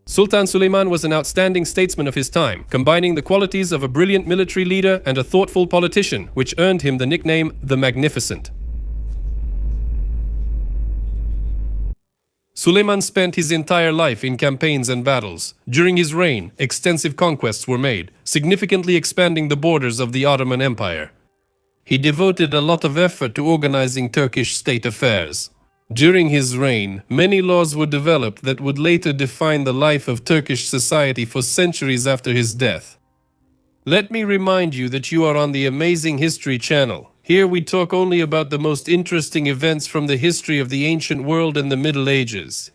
Sultan Suleiman was an outstanding statesman of his time, combining the qualities of a brilliant military leader and a thoughtful politician, which earned him the nickname the Magnificent. Suleiman spent his entire life in campaigns and battles. During his reign, extensive conquests were made, significantly expanding the borders of the Ottoman Empire. He devoted a lot of effort to organizing Turkish state affairs. During his reign, many laws were developed that would later define the life of Turkish society for centuries after his death. Let me remind you that you are on the Amazing History channel. Here we talk only about the most interesting events from the history of the ancient world and the Middle Ages.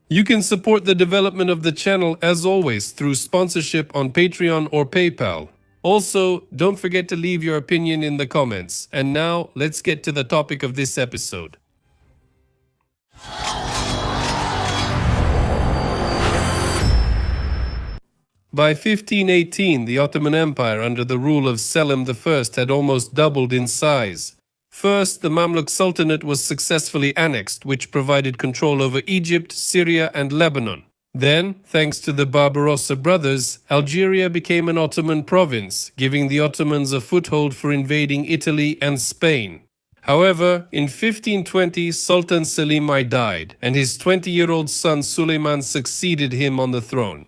You can support the development of the channel as always through sponsorship on Patreon or PayPal. Also, don't forget to leave your opinion in the comments. And now, let's get to the topic of this episode. By 1518, the Ottoman Empire under the rule of Selim I had almost doubled in size. First, the Mamluk Sultanate was successfully annexed, which provided control over Egypt, Syria, and Lebanon. Then, thanks to the Barbarossa brothers, Algeria became an Ottoman province, giving the Ottomans a foothold for invading Italy and Spain. However, in 1520, Sultan Selim I died, and his 20-year-old son Suleiman succeeded him on the throne.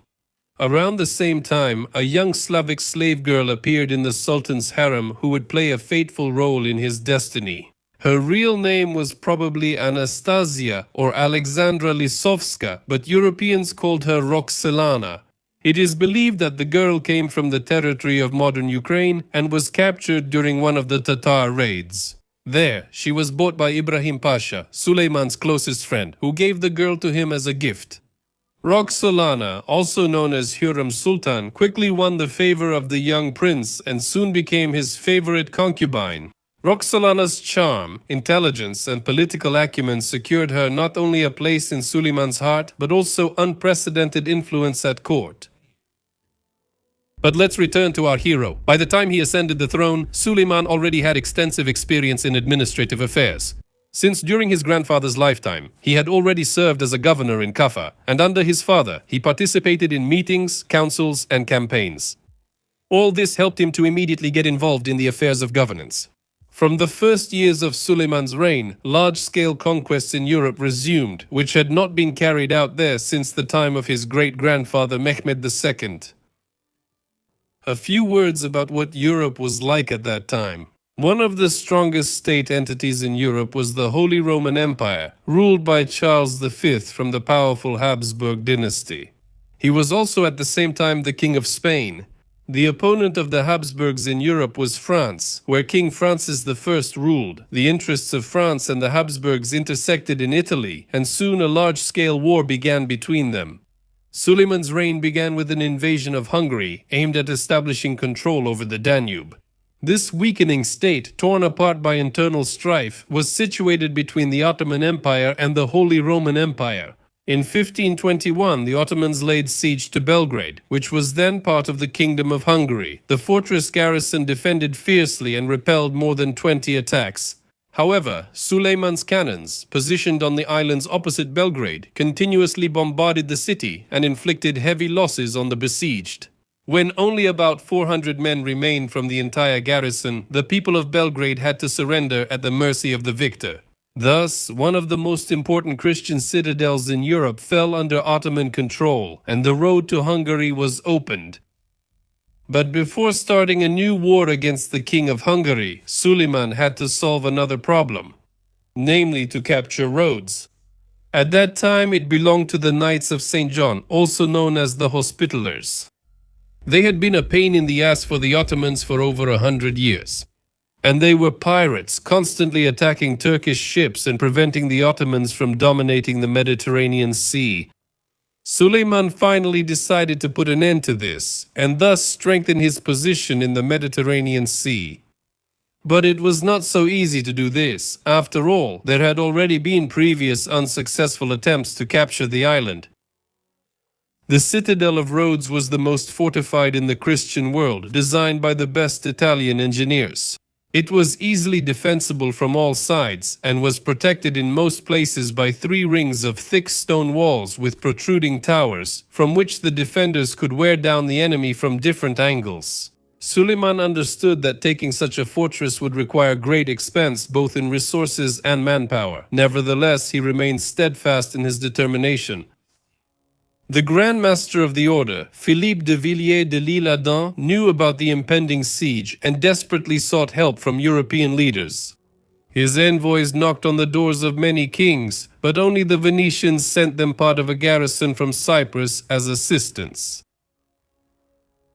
Around the same time, a young Slavic slave girl appeared in the Sultan's harem who would play a fateful role in his destiny. Her real name was probably Anastasia or Alexandra Lisovska, but Europeans called her Roxelana. It is believed that the girl came from the territory of modern Ukraine and was captured during one of the Tatar raids. There, she was bought by Ibrahim Pasha, Suleiman's closest friend, who gave the girl to him as a gift. Roxelana, also known as Hürrem Sultan, quickly won the favor of the young prince and soon became his favorite concubine. Roxelana's charm, intelligence, and political acumen secured her not only a place in Suleiman's heart, but also unprecedented influence at court. But let's return to our hero. By the time he ascended the throne, Suleiman already had extensive experience in administrative affairs. Since during his grandfather's lifetime, he had already served as a governor in Kaffa, and under his father, he participated in meetings, councils, and campaigns. All this helped him to immediately get involved in the affairs of governance. From the first years of Suleiman's reign, large-scale conquests in Europe resumed, which had not been carried out there since the time of his great-grandfather Mehmed II. A few words about what Europe was like at that time. One of the strongest state entities in Europe was the Holy Roman Empire, ruled by Charles V from the powerful Habsburg dynasty. He was also at the same time the King of Spain. The opponent of the Habsburgs in Europe was France, where King Francis I ruled. The interests of France and the Habsburgs intersected in Italy, and soon a large-scale war began between them. Suleiman's reign began with an invasion of Hungary, aimed at establishing control over the Danube. This weakening state, torn apart by internal strife, was situated between the Ottoman Empire and the Holy Roman Empire. In 1521, the Ottomans laid siege to Belgrade, which was then part of the Kingdom of Hungary. The fortress garrison defended fiercely and repelled more than 20 attacks. However, Suleiman's cannons, positioned on the islands opposite Belgrade, continuously bombarded the city and inflicted heavy losses on the besieged. When only about 400 men remained from the entire garrison, the people of Belgrade had to surrender at the mercy of the victor. Thus, one of the most important Christian citadels in Europe fell under Ottoman control, and the road to Hungary was opened. But before starting a new war against the King of Hungary, Suleiman had to solve another problem, namely to capture Rhodes. At that time, it belonged to the Knights of St. John, also known as the Hospitallers. They had been a pain in the ass for the Ottomans for over 100 years. And they were pirates, constantly attacking Turkish ships and preventing the Ottomans from dominating the Mediterranean Sea. Suleiman finally decided to put an end to this, and thus strengthen his position in the Mediterranean Sea. But it was not so easy to do this. After all, there had already been previous unsuccessful attempts to capture the island. The citadel of Rhodes was the most fortified in the Christian world, designed by the best Italian engineers. It was easily defensible from all sides and was protected in most places by 3 rings of thick stone walls with protruding towers, from which the defenders could wear down the enemy from different angles. Suleiman understood that taking such a fortress would require great expense both in resources and manpower. Nevertheless, he remained steadfast in his determination. The Grand Master of the Order, Philippe de Villiers de l'Isle-Adam, knew about the impending siege and desperately sought help from European leaders. His envoys knocked on the doors of many kings, but only the Venetians sent them part of a garrison from Cyprus as assistance.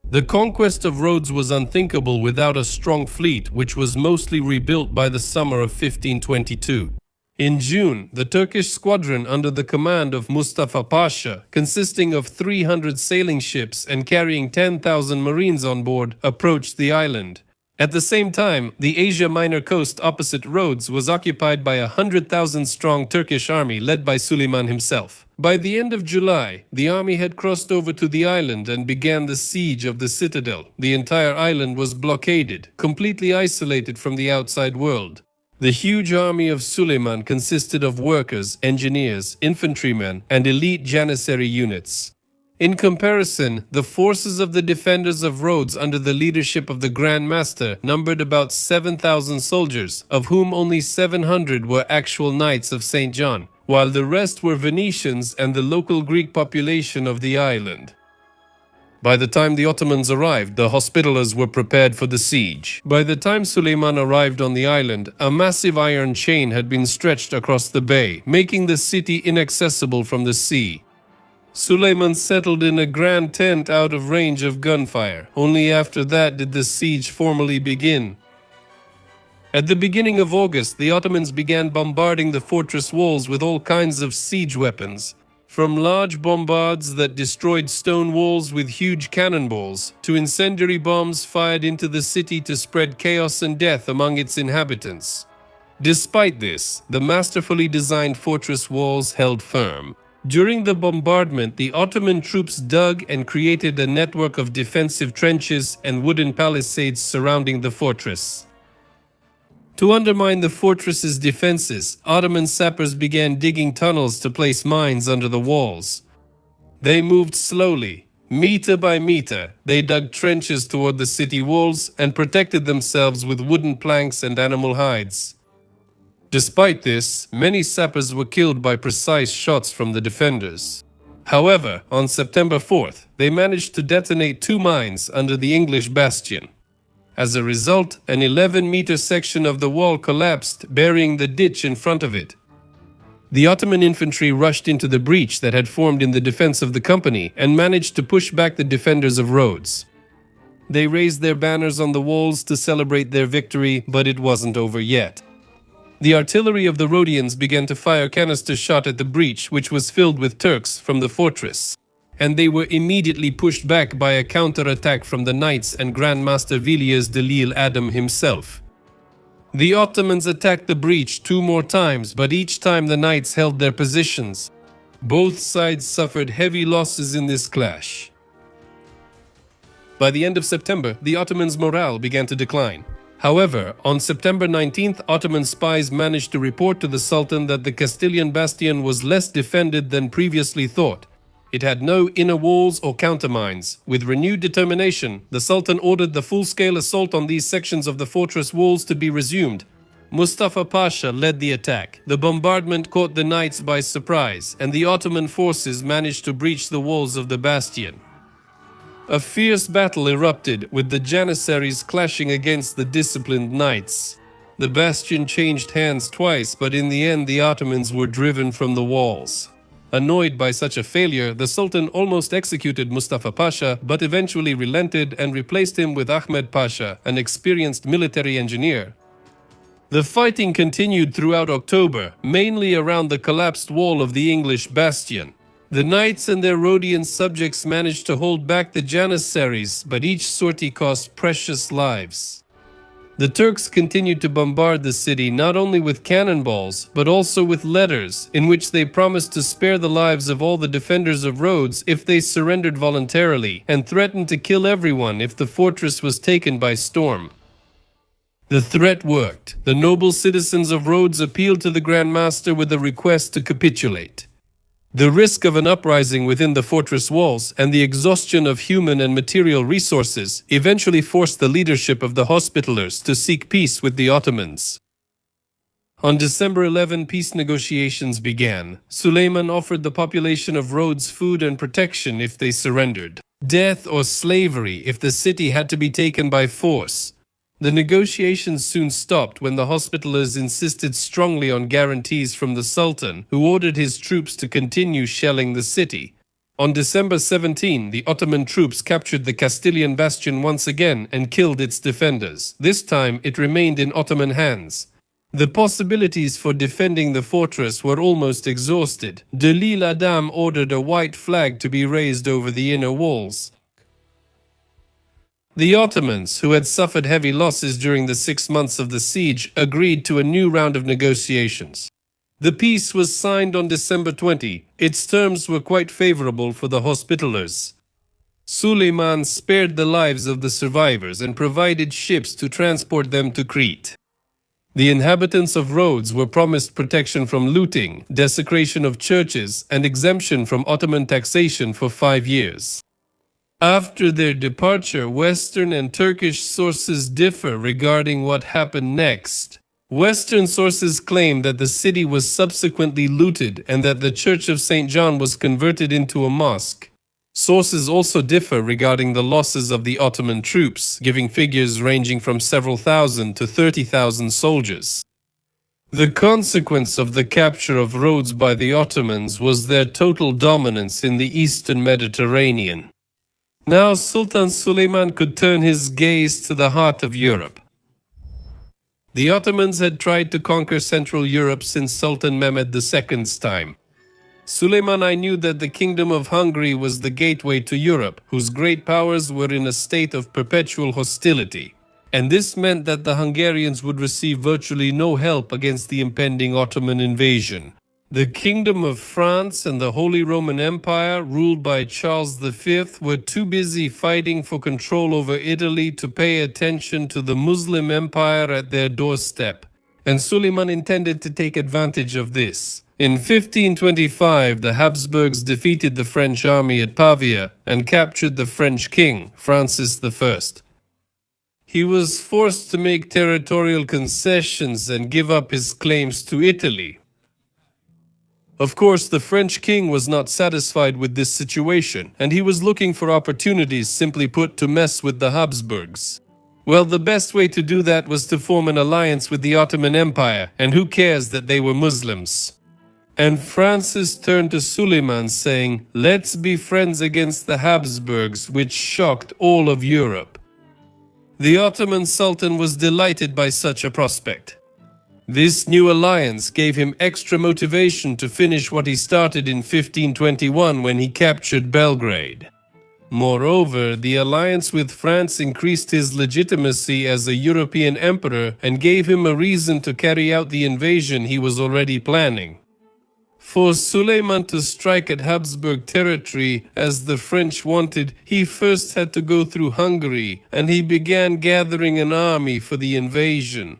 The conquest of Rhodes was unthinkable without a strong fleet, which was mostly rebuilt by the summer of 1522. In June, the Turkish squadron under the command of Mustafa Pasha, consisting of 300 sailing ships and carrying 10,000 marines on board, approached the island. At the same time, the Asia Minor coast opposite Rhodes was occupied by a 100,000-strong Turkish army led by Suleiman himself. By the end of July, the army had crossed over to the island and began the siege of the citadel. The entire island was blockaded, completely isolated from the outside world. The huge army of Suleiman consisted of workers, engineers, infantrymen, and elite janissary units. In comparison, the forces of the defenders of Rhodes under the leadership of the Grand Master numbered about 7,000 soldiers, of whom only 700 were actual knights of St. John, while the rest were Venetians and the local Greek population of the island. By the time the Ottomans arrived, the Hospitallers were prepared for the siege. By the time Suleiman arrived on the island, a massive iron chain had been stretched across the bay, making the city inaccessible from the sea. Suleiman settled in a grand tent out of range of gunfire. Only after that did the siege formally begin. At the beginning of August, the Ottomans began bombarding the fortress walls with all kinds of siege weapons. From large bombards that destroyed stone walls with huge cannonballs, to incendiary bombs fired into the city to spread chaos and death among its inhabitants. Despite this, the masterfully designed fortress walls held firm. During the bombardment, the Ottoman troops dug and created a network of defensive trenches and wooden palisades surrounding the fortress. To undermine the fortress's defenses, Ottoman sappers began digging tunnels to place mines under the walls. They moved slowly, meter by meter. They dug trenches toward the city walls and protected themselves with wooden planks and animal hides. Despite this, many sappers were killed by precise shots from the defenders. However, on September 4th, they managed to detonate 2 mines under the English bastion. As a result, an 11-meter section of the wall collapsed, burying the ditch in front of it. The Ottoman infantry rushed into the breach that had formed in the defense of the company and managed to push back the defenders of Rhodes. They raised their banners on the walls to celebrate their victory, but it wasn't over yet. The artillery of the Rhodians began to fire canister shot at the breach, which was filled with Turks from the fortress, and they were immediately pushed back by a counterattack from the knights and Grand Master Villiers de l'Isle-Adam himself. The Ottomans attacked the breach 2 more times, but each time the knights held their positions. Both sides suffered heavy losses in this clash. By the end of September, the Ottomans' morale began to decline. However, on September 19th, Ottoman spies managed to report to the Sultan that the Castilian bastion was less defended than previously thought. It had no inner walls or countermines. With renewed determination, the Sultan ordered the full-scale assault on these sections of the fortress walls to be resumed. Mustafa Pasha led the attack. The bombardment caught the knights by surprise, and the Ottoman forces managed to breach the walls of the bastion. A fierce battle erupted, with the janissaries clashing against the disciplined knights. The bastion changed hands twice, but in the end the Ottomans were driven from the walls. Annoyed by such a failure, the Sultan almost executed Mustafa Pasha, but eventually relented and replaced him with Ahmed Pasha, an experienced military engineer. The fighting continued throughout October, mainly around the collapsed wall of the English bastion. The knights and their Rhodian subjects managed to hold back the janissaries, but each sortie cost precious lives. The Turks continued to bombard the city not only with cannonballs, but also with letters, in which they promised to spare the lives of all the defenders of Rhodes if they surrendered voluntarily, and threatened to kill everyone if the fortress was taken by storm. The threat worked. The noble citizens of Rhodes appealed to the Grand Master with a request to capitulate. The risk of an uprising within the fortress walls and the exhaustion of human and material resources eventually forced the leadership of the Hospitallers to seek peace with the Ottomans. On December 11, peace negotiations began. Suleiman offered the population of Rhodes food and protection if they surrendered, death or slavery if the city had to be taken by force. The negotiations soon stopped when the Hospitallers insisted strongly on guarantees from the Sultan, who ordered his troops to continue shelling the city. On December 17, the Ottoman troops captured the Castilian bastion once again and killed its defenders. This time it remained in Ottoman hands. The possibilities for defending the fortress were almost exhausted. De L'Isle-Adam ordered a white flag to be raised over the inner walls. The Ottomans, who had suffered heavy losses during the 6 months of the siege, agreed to a new round of negotiations. The peace was signed on December 20. Its terms were quite favorable for the Hospitallers. Suleiman spared the lives of the survivors and provided ships to transport them to Crete. The inhabitants of Rhodes were promised protection from looting, desecration of churches, and exemption from Ottoman taxation for 5 years. After their departure, Western and Turkish sources differ regarding what happened next. Western sources claim that the city was subsequently looted and that the Church of St. John was converted into a mosque. Sources also differ regarding the losses of the Ottoman troops, giving figures ranging from several thousand to 30,000 soldiers. The consequence of the capture of Rhodes by the Ottomans was their total dominance in the eastern Mediterranean. Now Sultan Suleiman could turn his gaze to the heart of Europe. The Ottomans had tried to conquer Central Europe since Sultan Mehmed II's time. Suleiman knew that the Kingdom of Hungary was the gateway to Europe, whose great powers were in a state of perpetual hostility. And this meant that the Hungarians would receive virtually no help against the impending Ottoman invasion. The Kingdom of France and the Holy Roman Empire, ruled by Charles V, were too busy fighting for control over Italy to pay attention to the Muslim Empire at their doorstep, and Suleiman intended to take advantage of this. In 1525, the Habsburgs defeated the French army at Pavia and captured the French king, Francis I. He was forced to make territorial concessions and give up his claims to Italy. Of course, the French king was not satisfied with this situation, and he was looking for opportunities, simply put, to mess with the Habsburgs. Well, the best way to do that was to form an alliance with the Ottoman Empire, and who cares that they were Muslims? And Francis turned to Suleiman saying, "Let's be friends against the Habsburgs," which shocked all of Europe. The Ottoman Sultan was delighted by such a prospect. This new alliance gave him extra motivation to finish what he started in 1521 when he captured Belgrade. Moreover, the alliance with France increased his legitimacy as a European emperor and gave him a reason to carry out the invasion he was already planning. For Suleiman to strike at Habsburg territory, as the French wanted, he first had to go through Hungary, and he began gathering an army for the invasion.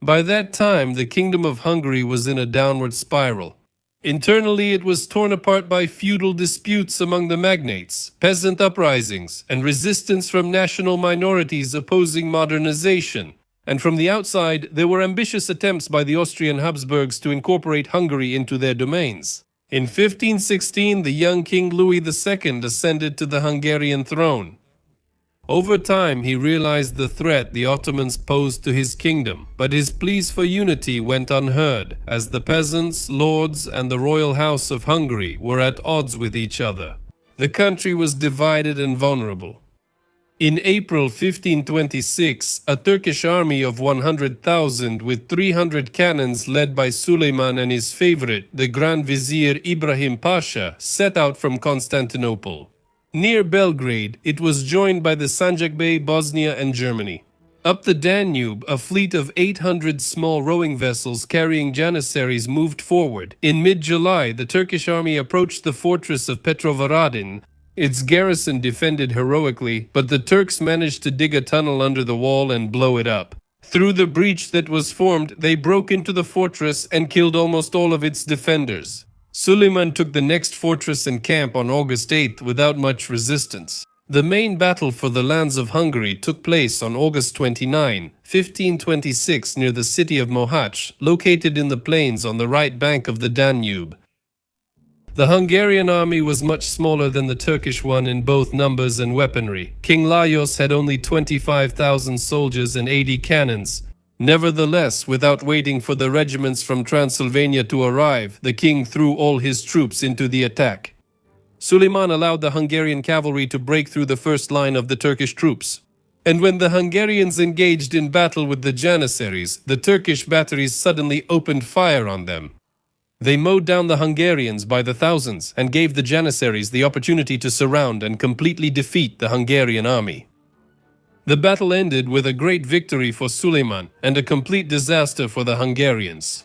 By that time, the Kingdom of Hungary was in a downward spiral. Internally, it was torn apart by feudal disputes among the magnates, peasant uprisings, and resistance from national minorities opposing modernization. And from the outside, there were ambitious attempts by the Austrian Habsburgs to incorporate Hungary into their domains. In 1516, the young King Louis II ascended to the Hungarian throne. Over time, he realized the threat the Ottomans posed to his kingdom, but his pleas for unity went unheard, as the peasants, lords, and the royal house of Hungary were at odds with each other. The country was divided and vulnerable. In April 1526, a Turkish army of 100,000 with 300 cannons led by Suleiman and his favorite, the Grand Vizier Ibrahim Pasha, set out from Constantinople. Near Belgrade, it was joined by the Sanjak Bey, Bosnia, and Germany. Up the Danube, a fleet of 800 small rowing vessels carrying janissaries moved forward. In mid-July, the Turkish army approached the fortress of Petrovaradin. Its garrison defended heroically, but the Turks managed to dig a tunnel under the wall and blow it up. Through the breach that was formed, they broke into the fortress and killed almost all of its defenders. Suleiman took the next fortress and camp on August 8th without much resistance. The main battle for the lands of Hungary took place on August 29, 1526, near the city of Mohacs, located in the plains on the right bank of the Danube. The Hungarian army was much smaller than the Turkish one in both numbers and weaponry. King Lajos had only 25,000 soldiers and 80 cannons. Nevertheless, without waiting for the regiments from Transylvania to arrive, the king threw all his troops into the attack. Suleiman allowed the Hungarian cavalry to break through the first line of the Turkish troops. And when the Hungarians engaged in battle with the Janissaries, the Turkish batteries suddenly opened fire on them. They mowed down the Hungarians by the thousands and gave the Janissaries the opportunity to surround and completely defeat the Hungarian army. The battle ended with a great victory for Suleiman and a complete disaster for the Hungarians.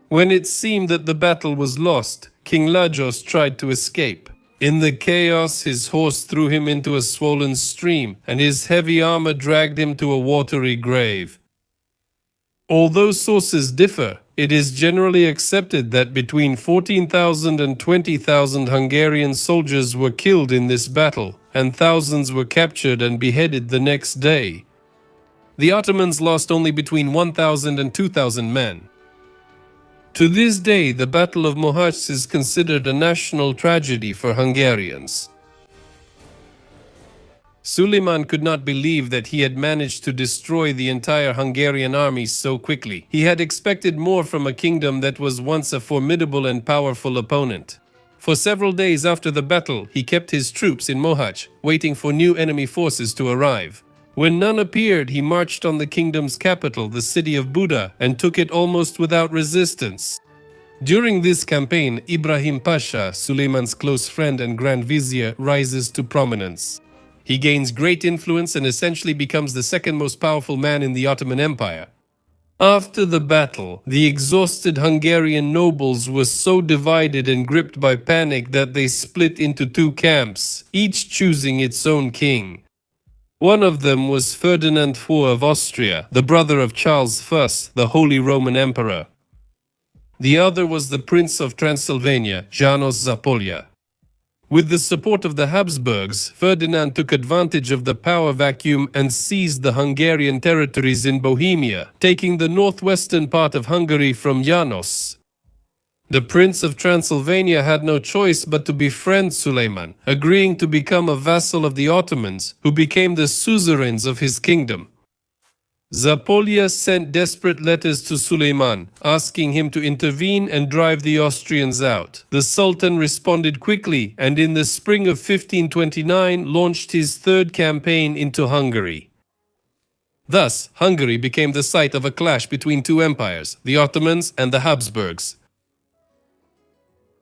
When it seemed that the battle was lost, King Lajos tried to escape. In the chaos, his horse threw him into a swollen stream, and his heavy armor dragged him to a watery grave. Although sources differ, it is generally accepted that between 14,000 and 20,000 Hungarian soldiers were killed in this battle, and thousands were captured and beheaded the next day. The Ottomans lost only between 1,000 and 2,000 men. To this day, the Battle of Mohacs is considered a national tragedy for Hungarians. Suleiman could not believe that he had managed to destroy the entire Hungarian army so quickly. He had expected more from a kingdom that was once a formidable and powerful opponent. For several days after the battle, he kept his troops in Mohacs, waiting for new enemy forces to arrive. When none appeared, he marched on the kingdom's capital, the city of Buda, and took it almost without resistance. During this campaign, Ibrahim Pasha, Suleiman's close friend and Grand Vizier, rises to prominence. He gains great influence and essentially becomes the second most powerful man in the Ottoman Empire. After the battle, the exhausted Hungarian nobles were so divided and gripped by panic that they split into two camps, each choosing its own king. One of them was Ferdinand IV of Austria, the brother of Charles I, the Holy Roman Emperor. The other was the Prince of Transylvania, János Zápolya. With the support of the Habsburgs, Ferdinand took advantage of the power vacuum and seized the Hungarian territories in Bohemia, taking the northwestern part of Hungary from János. The Prince of Transylvania had no choice but to befriend Suleiman, agreeing to become a vassal of the Ottomans, who became the suzerains of his kingdom. Zápolya sent desperate letters to Suleiman, asking him to intervene and drive the Austrians out. The Sultan responded quickly and in the spring of 1529 launched his third campaign into Hungary. Thus, Hungary became the site of a clash between two empires, the Ottomans and the Habsburgs.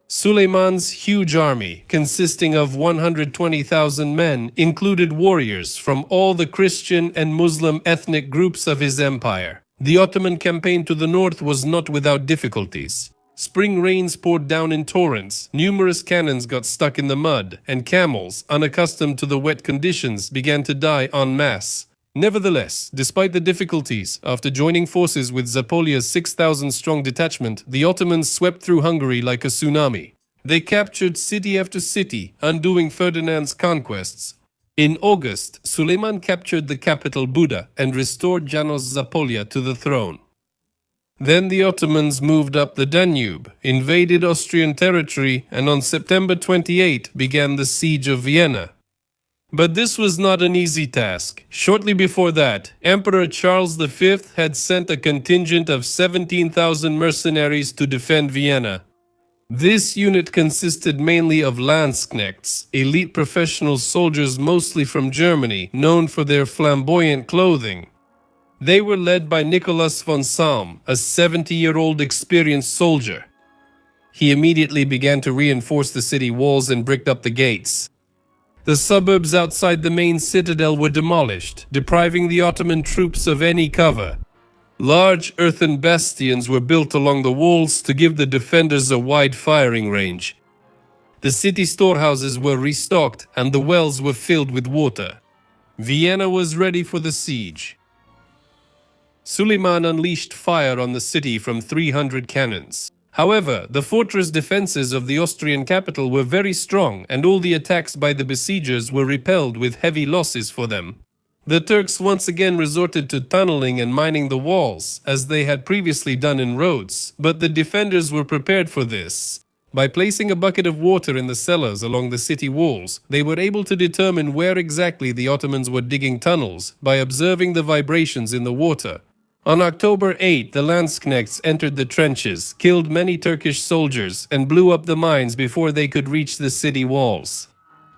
Suleiman's huge army, consisting of 120,000 men, included warriors from all the Christian and Muslim ethnic groups of his empire. The Ottoman campaign to the north was not without difficulties. Spring rains poured down in torrents, numerous cannons got stuck in the mud, and camels, unaccustomed to the wet conditions, began to die en masse. Nevertheless, despite the difficulties, after joining forces with Zápolya's 6,000-strong detachment, the Ottomans swept through Hungary like a tsunami. They captured city after city, undoing Ferdinand's conquests. In August, Suleiman captured the capital Buda and restored János Zápolya to the throne. Then the Ottomans moved up the Danube, invaded Austrian territory, and on September 28 began the siege of Vienna. But this was not an easy task. Shortly before that, Emperor Charles V had sent a contingent of 17,000 mercenaries to defend Vienna. This unit consisted mainly of Landsknechts, elite professional soldiers mostly from Germany, known for their flamboyant clothing. They were led by Nicholas von Salm, a 70-year-old experienced soldier. He immediately began to reinforce the city walls and bricked up the gates. The suburbs outside the main citadel were demolished, depriving the Ottoman troops of any cover. Large earthen bastions were built along the walls to give the defenders a wide firing range. The city storehouses were restocked and the wells were filled with water. Vienna was ready for the siege. Suleiman unleashed fire on the city from 300 cannons. However, the fortress defenses of the Austrian capital were very strong, and all the attacks by the besiegers were repelled with heavy losses for them. The Turks once again resorted to tunneling and mining the walls, as they had previously done in Rhodes, but the defenders were prepared for this. By placing a bucket of water in the cellars along the city walls, they were able to determine where exactly the Ottomans were digging tunnels by observing the vibrations in the water. On October 8, the Landsknechts entered the trenches, killed many Turkish soldiers, and blew up the mines before they could reach the city walls.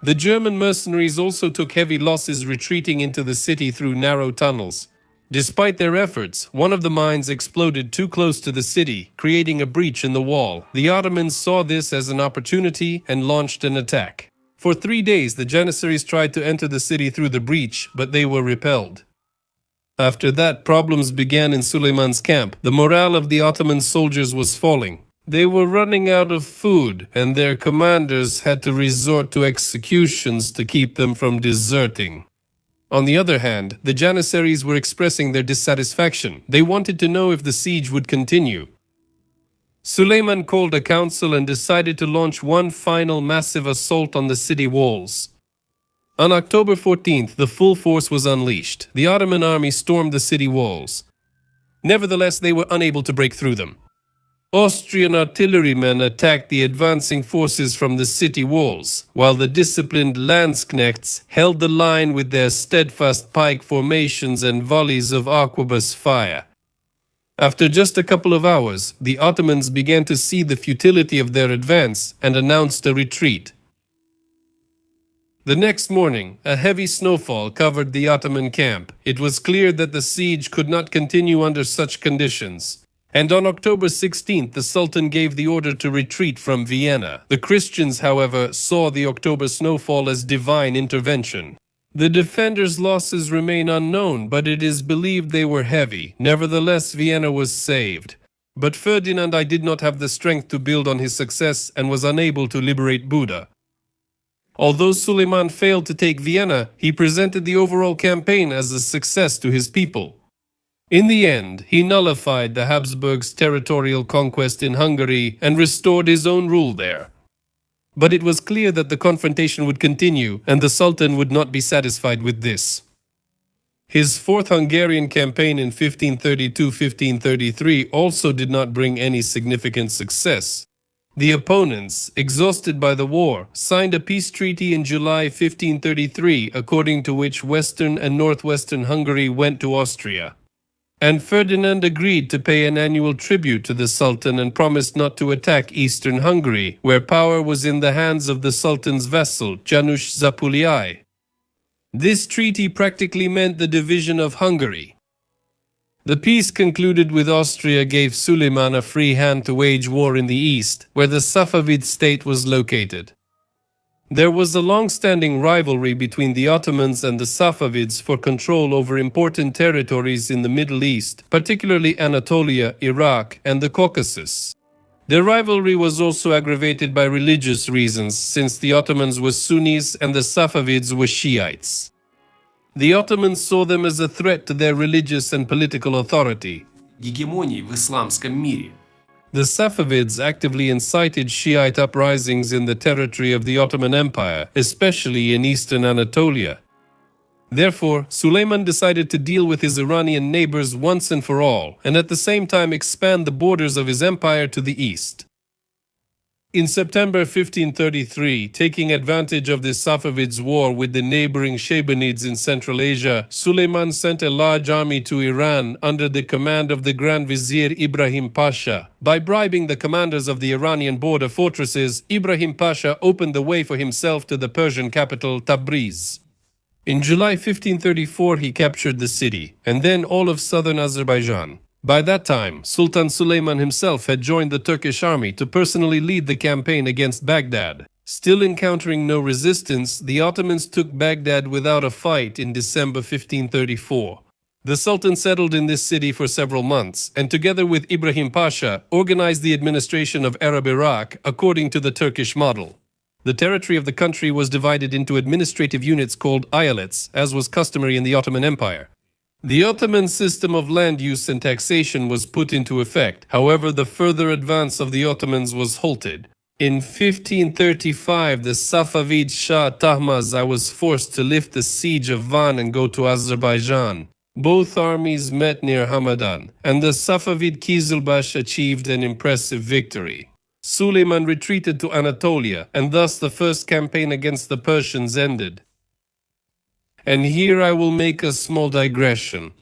The German mercenaries also took heavy losses retreating into the city through narrow tunnels. Despite their efforts, one of the mines exploded too close to the city, creating a breach in the wall. The Ottomans saw this as an opportunity and launched an attack. For 3 days, the Janissaries tried to enter the city through the breach, but they were repelled. After that, problems began in Suleiman's camp. The morale of the Ottoman soldiers was falling. They were running out of food, and their commanders had to resort to executions to keep them from deserting. On the other hand, the Janissaries were expressing their dissatisfaction. They wanted to know if the siege would continue. Suleiman called a council and decided to launch one final massive assault on the city walls. On October 14th, the full force was unleashed. The Ottoman army stormed the city walls. Nevertheless, they were unable to break through them. Austrian artillerymen attacked the advancing forces from the city walls, while the disciplined Landsknechts held the line with their steadfast pike formations and volleys of arquebus fire. After just a couple of hours, the Ottomans began to see the futility of their advance and announced a retreat. The next morning, a heavy snowfall covered the Ottoman camp. It was clear that the siege could not continue under such conditions. And on October 16th, the Sultan gave the order to retreat from Vienna. The Christians, however, saw the October snowfall as divine intervention. The defenders' losses remain unknown, but it is believed they were heavy. Nevertheless, Vienna was saved. But Ferdinand I did not have the strength to build on his success and was unable to liberate Buda. Although Suleiman failed to take Vienna, he presented the overall campaign as a success to his people. In the end, he nullified the Habsburgs' territorial conquest in Hungary and restored his own rule there. But it was clear that the confrontation would continue, and the Sultan would not be satisfied with this. His fourth Hungarian campaign in 1532-1533 also did not bring any significant success. The opponents, exhausted by the war, signed a peace treaty in July 1533, according to which western and northwestern Hungary went to Austria. And Ferdinand agreed to pay an annual tribute to the Sultan and promised not to attack eastern Hungary, where power was in the hands of the Sultan's vassal, Janusz Zapuliai. This treaty practically meant the division of Hungary. The peace concluded with Austria gave Suleiman a free hand to wage war in the east, where the Safavid state was located. There was a long-standing rivalry between the Ottomans and the Safavids for control over important territories in the Middle East, particularly Anatolia, Iraq, and the Caucasus. The rivalry was also aggravated by religious reasons, since the Ottomans were Sunnis and the Safavids were Shiites. The Ottomans saw them as a threat to their religious and political authority. Гегемонии в исламском мире. The Safavids actively incited Shiite uprisings in the territory of the Ottoman Empire, especially in eastern Anatolia. Therefore, Suleiman decided to deal with his Iranian neighbors once and for all, and at the same time expand the borders of his empire to the east. In September 1533, taking advantage of the Safavids' war with the neighboring Shaybanids in Central Asia, Suleiman sent a large army to Iran under the command of the Grand Vizier Ibrahim Pasha. By bribing the commanders of the Iranian border fortresses, Ibrahim Pasha opened the way for himself to the Persian capital Tabriz. In July 1534, he captured the city, and then all of southern Azerbaijan. By that time, Sultan Suleiman himself had joined the Turkish army to personally lead the campaign against Baghdad. Still encountering no resistance, the Ottomans took Baghdad without a fight in December 1534. The Sultan settled in this city for several months, and together with Ibrahim Pasha, organized the administration of Arab Iraq according to the Turkish model. The territory of the country was divided into administrative units called eyalets, as was customary in the Ottoman Empire. The Ottoman system of land use and taxation was put into effect. However, the further advance of the Ottomans was halted. In 1535, the Safavid Shah Tahmasp was forced to lift the siege of Van and go to Azerbaijan. Both armies met near Hamadan, and the Safavid Kizilbash achieved an impressive victory. Suleiman retreated to Anatolia, and thus the first campaign against the Persians ended. And here I will make a small digression.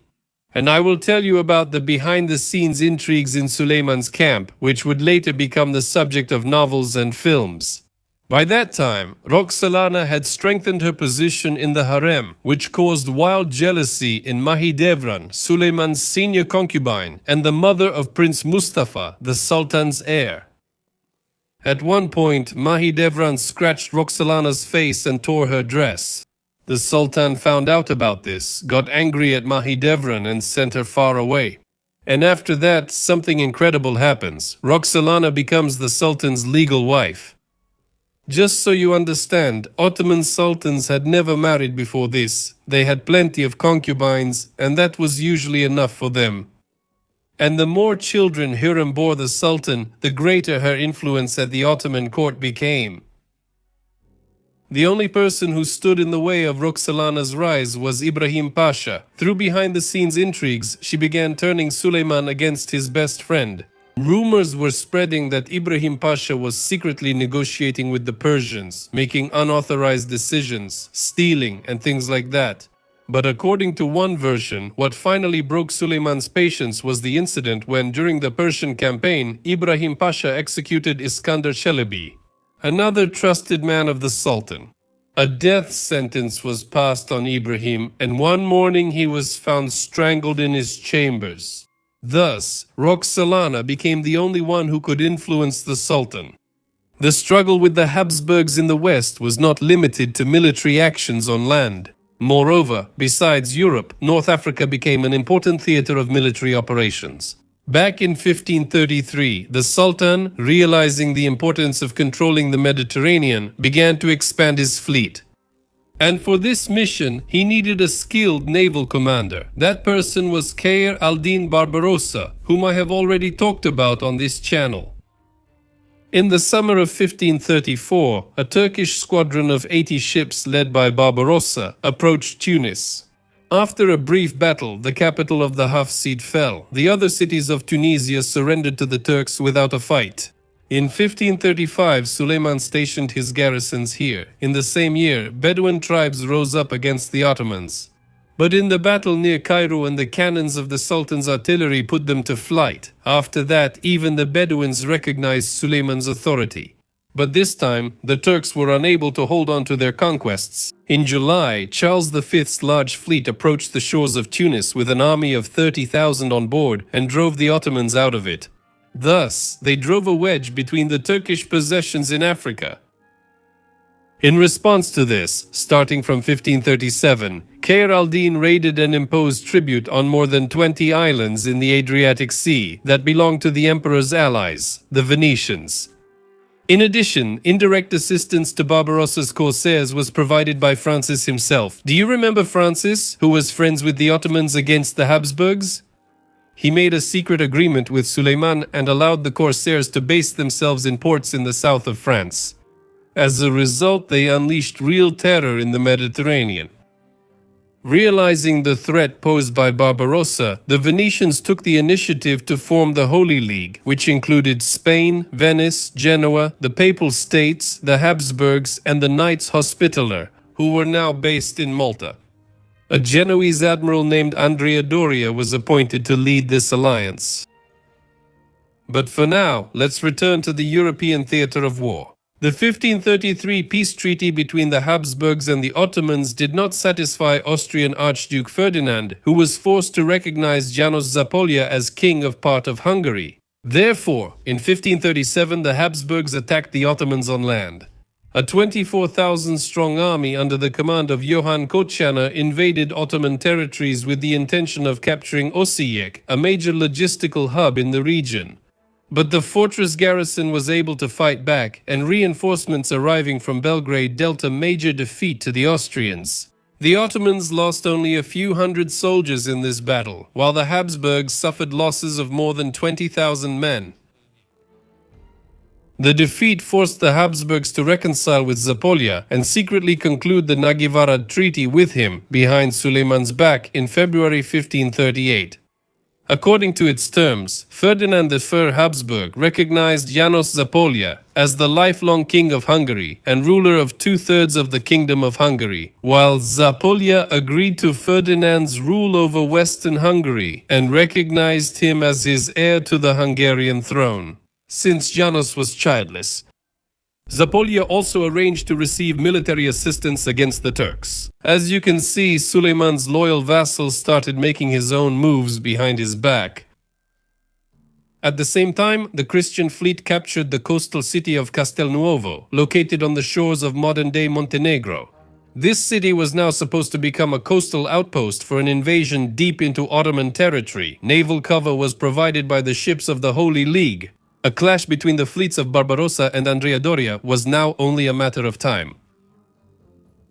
And I will tell you about the behind-the-scenes intrigues in Suleiman's camp, which would later become the subject of novels and films. By that time, Roxelana had strengthened her position in the harem, which caused wild jealousy in Mahidevran, Suleiman's senior concubine, and the mother of Prince Mustafa, the Sultan's heir. At one point, Mahidevran scratched Roxelana's face and tore her dress. The Sultan found out about this, got angry at Mahidevran and sent her far away. And after that, something incredible happens. Roxelana becomes the Sultan's legal wife. Just so you understand, Ottoman sultans had never married before this. They had plenty of concubines, and that was usually enough for them. And the more children Hürrem bore the Sultan, the greater her influence at the Ottoman court became. The only person who stood in the way of Roxelana's rise was Ibrahim Pasha. Through behind-the-scenes intrigues, she began turning Suleiman against his best friend. Rumors were spreading that Ibrahim Pasha was secretly negotiating with the Persians, making unauthorized decisions, stealing, and things like that. But according to one version, what finally broke Suleiman's patience was the incident when, during the Persian campaign, Ibrahim Pasha executed Iskandar Çelebi, another trusted man of the Sultan. A death sentence was passed on Ibrahim, and one morning he was found strangled in his chambers. Thus, Roxelana became the only one who could influence the Sultan. The struggle with the Habsburgs in the West was not limited to military actions on land. Moreover, besides Europe, North Africa became an important theater of military operations. Back in 1533, the Sultan, realizing the importance of controlling the Mediterranean, began to expand his fleet. And for this mission, he needed a skilled naval commander. That person was Kheyr al-Din Barbarossa, whom I have already talked about on this channel. In the summer of 1534, a Turkish squadron of 80 ships led by Barbarossa approached Tunis. After a brief battle, the capital of the Hafsid fell. The other cities of Tunisia surrendered to the Turks without a fight. In 1535, Suleiman stationed his garrisons here. In the same year, Bedouin tribes rose up against the Ottomans. But in the battle near Cairo, and the cannons of the Sultan's artillery put them to flight. After that, even the Bedouins recognized Suleiman's authority. But this time, the Turks were unable to hold on to their conquests. In July, Charles V's large fleet approached the shores of Tunis with an army of 30,000 on board and drove the Ottomans out of it. Thus, they drove a wedge between the Turkish possessions in Africa. In response to this, starting from 1537, Kheyr al-Din raided and imposed tribute on more than 20 islands in the Adriatic Sea that belonged to the emperor's allies, the Venetians. In addition, indirect assistance to Barbarossa's corsairs was provided by Francis himself. Do you remember Francis, who was friends with the Ottomans against the Habsburgs? He made a secret agreement with Suleiman and allowed the corsairs to base themselves in ports in the south of France. As a result, they unleashed real terror in the Mediterranean. Realizing the threat posed by Barbarossa, the Venetians took the initiative to form the Holy League, which included Spain, Venice, Genoa, the Papal States, the Habsburgs, and the Knights Hospitaller, who were now based in Malta. A Genoese admiral named Andrea Doria was appointed to lead this alliance. But for now, let's return to the European theater of war. The 1533 peace treaty between the Habsburgs and the Ottomans did not satisfy Austrian Archduke Ferdinand, who was forced to recognize János Zápolya as king of part of Hungary. Therefore, in 1537, the Habsburgs attacked the Ottomans on land. A 24,000-strong army under the command of Johann Kočana invaded Ottoman territories with the intention of capturing Osijek, a major logistical hub in the region. But the fortress garrison was able to fight back, and reinforcements arriving from Belgrade dealt a major defeat to the Austrians. The Ottomans lost only a few hundred soldiers in this battle, while the Habsburgs suffered losses of more than 20,000 men. The defeat forced the Habsburgs to reconcile with Zapolya and secretly conclude the Nagyvarad Treaty with him behind Suleiman's back in February 1538. According to its terms, Ferdinand I Habsburg recognized János Zapolya as the lifelong king of Hungary and ruler of two-thirds of the Kingdom of Hungary, while Zapolya agreed to Ferdinand's rule over Western Hungary and recognized him as his heir to the Hungarian throne, since János was childless. Zapolya also arranged to receive military assistance against the Turks. As you can see, Suleiman's loyal vassals started making his own moves behind his back. At the same time, the Christian fleet captured the coastal city of Castelnuovo, located on the shores of modern-day Montenegro. This city was now supposed to become a coastal outpost for an invasion deep into Ottoman territory. Naval cover was provided by the ships of the Holy League. A clash between the fleets of Barbarossa and Andrea Doria was now only a matter of time.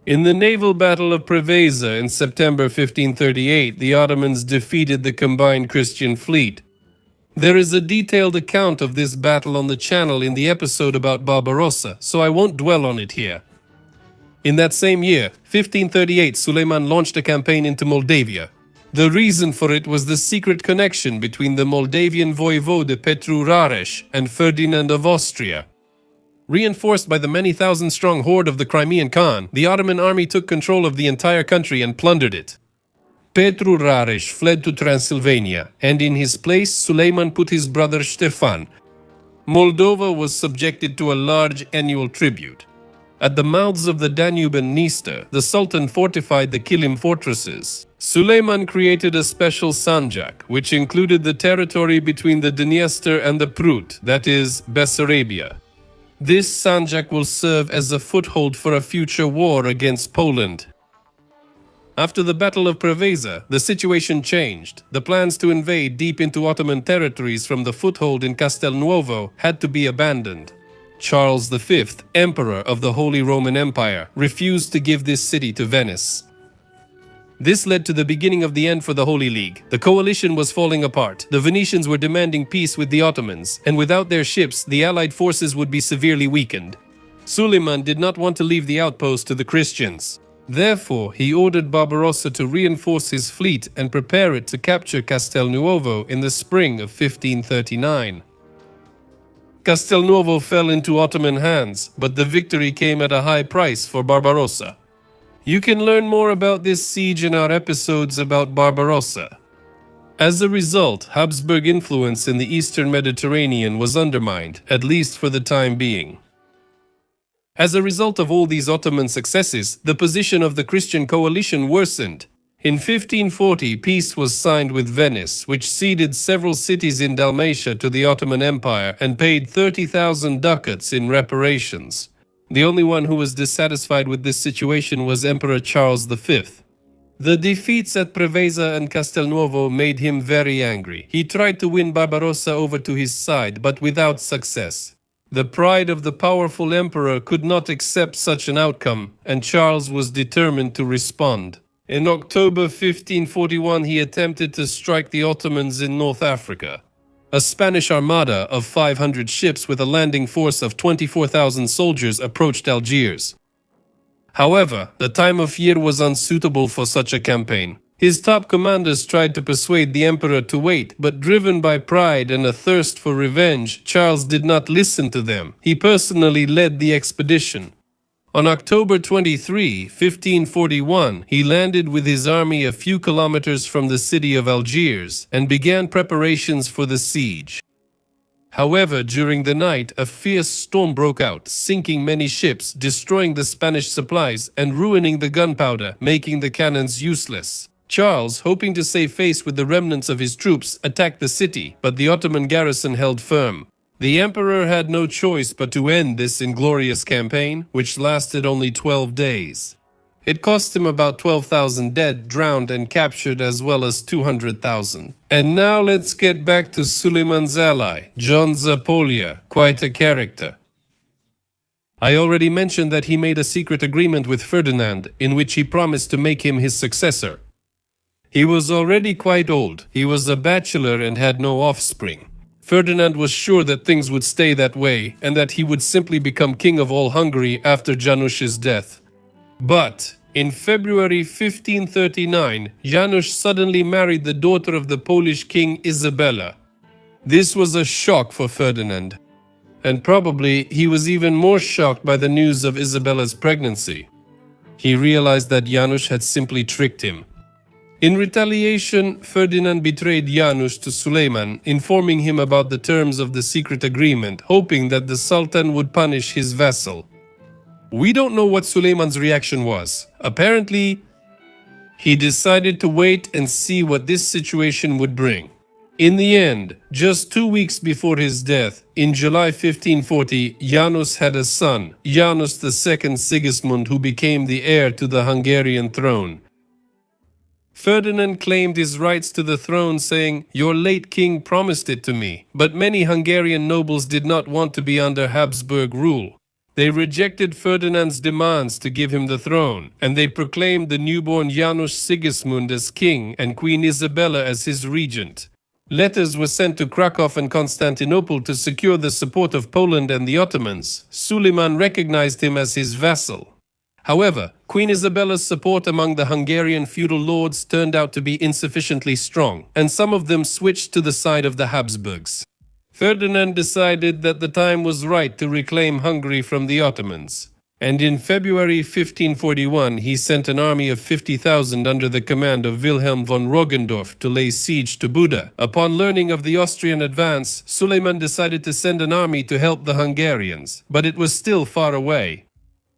In the naval battle of Preveza in September 1538, the Ottomans defeated the combined Christian fleet. There is a detailed account of this battle on the channel in the episode about Barbarossa, so I won't dwell on it here. In that same year, 1538, Suleiman launched a campaign into Moldavia. The reason for it was the secret connection between the Moldavian voivode Petru Rareș and Ferdinand of Austria. Reinforced by the many thousand-strong horde of the Crimean Khan, the Ottoman army took control of the entire country and plundered it. Petru Rareș fled to Transylvania, and in his place Suleiman put his brother Ștefan. Moldova was subjected to a large annual tribute. At the mouths of the Danube and Dniester, the Sultan fortified the Kilim fortresses. Suleiman created a special sanjak, which included the territory between the Dniester and the Prut, that is, Bessarabia. This sanjak will serve as a foothold for a future war against Poland. After the Battle of Preveza, the situation changed. The plans to invade deep into Ottoman territories from the foothold in Castelnuovo had to be abandoned. Charles V, Emperor of the Holy Roman Empire, refused to give this city to Venice. This led to the beginning of the end for the Holy League. The coalition was falling apart. The Venetians were demanding peace with the Ottomans, and without their ships, the Allied forces would be severely weakened. Suleiman did not want to leave the outpost to the Christians. Therefore, he ordered Barbarossa to reinforce his fleet and prepare it to capture Castelnuovo in the spring of 1539. Castelnuovo fell into Ottoman hands, but the victory came at a high price for Barbarossa. You can learn more about this siege in our episodes about Barbarossa. As a result, Habsburg influence in the Eastern Mediterranean was undermined, at least for the time being. As a result of all these Ottoman successes, the position of the Christian coalition worsened. In 1540, peace was signed with Venice, which ceded several cities in Dalmatia to the Ottoman Empire and paid 30,000 ducats in reparations. The only one who was dissatisfied with this situation was Emperor Charles V. The defeats at Preveza and Castelnuovo made him very angry. He tried to win Barbarossa over to his side, but without success. The pride of the powerful emperor could not accept such an outcome, and Charles was determined to respond. In October 1541, he attempted to strike the Ottomans in North Africa. A Spanish armada of 500 ships with a landing force of 24,000 soldiers approached Algiers. However, the time of year was unsuitable for such a campaign. His top commanders tried to persuade the emperor to wait, but driven by pride and a thirst for revenge, Charles did not listen to them. He personally led the expedition. On October 23, 1541, he landed with his army a few kilometers from the city of Algiers and began preparations for the siege. However, during the night, a fierce storm broke out, sinking many ships, destroying the Spanish supplies, and ruining the gunpowder, making the cannons useless. Charles, hoping to save face with the remnants of his troops, attacked the city, but the Ottoman garrison held firm. The emperor had no choice but to end this inglorious campaign, which lasted only 12 days. It cost him about 12,000 dead, drowned, and captured, as well as 200,000. And now let's get back to Suleiman's ally, John Zapolya, quite a character. I already mentioned that he made a secret agreement with Ferdinand, in which he promised to make him his successor. He was already quite old, he was a bachelor and had no offspring. Ferdinand was sure that things would stay that way, and that he would simply become king of all Hungary after Janusz's death. But in February 1539, Janusz suddenly married the daughter of the Polish king Isabella. This was a shock for Ferdinand, and probably he was even more shocked by the news of Isabella's pregnancy. He realized that Janusz had simply tricked him. In retaliation, Ferdinand betrayed Janusz to Suleiman, informing him about the terms of the secret agreement, hoping that the Sultan would punish his vassal. We don't know what Suleiman's reaction was. Apparently, he decided to wait and see what this situation would bring. In the end, just 2 weeks before his death, in July 1540, Janusz had a son, Janusz II Sigismund, who became the heir to the Hungarian throne. Ferdinand claimed his rights to the throne, saying, "Your late king promised it to me," but many Hungarian nobles did not want to be under Habsburg rule. They rejected Ferdinand's demands to give him the throne, and they proclaimed the newborn Janusz Sigismund as king and Queen Isabella as his regent. Letters were sent to Krakow and Constantinople to secure the support of Poland and the Ottomans. Suleiman recognized him as his vassal. However, Queen Isabella's support among the Hungarian feudal lords turned out to be insufficiently strong, and some of them switched to the side of the Habsburgs. Ferdinand decided that the time was right to reclaim Hungary from the Ottomans, and in February 1541 he sent an army of 50,000 under the command of Wilhelm von Roggendorf to lay siege to Buda. Upon learning of the Austrian advance, Suleiman decided to send an army to help the Hungarians, but it was still far away.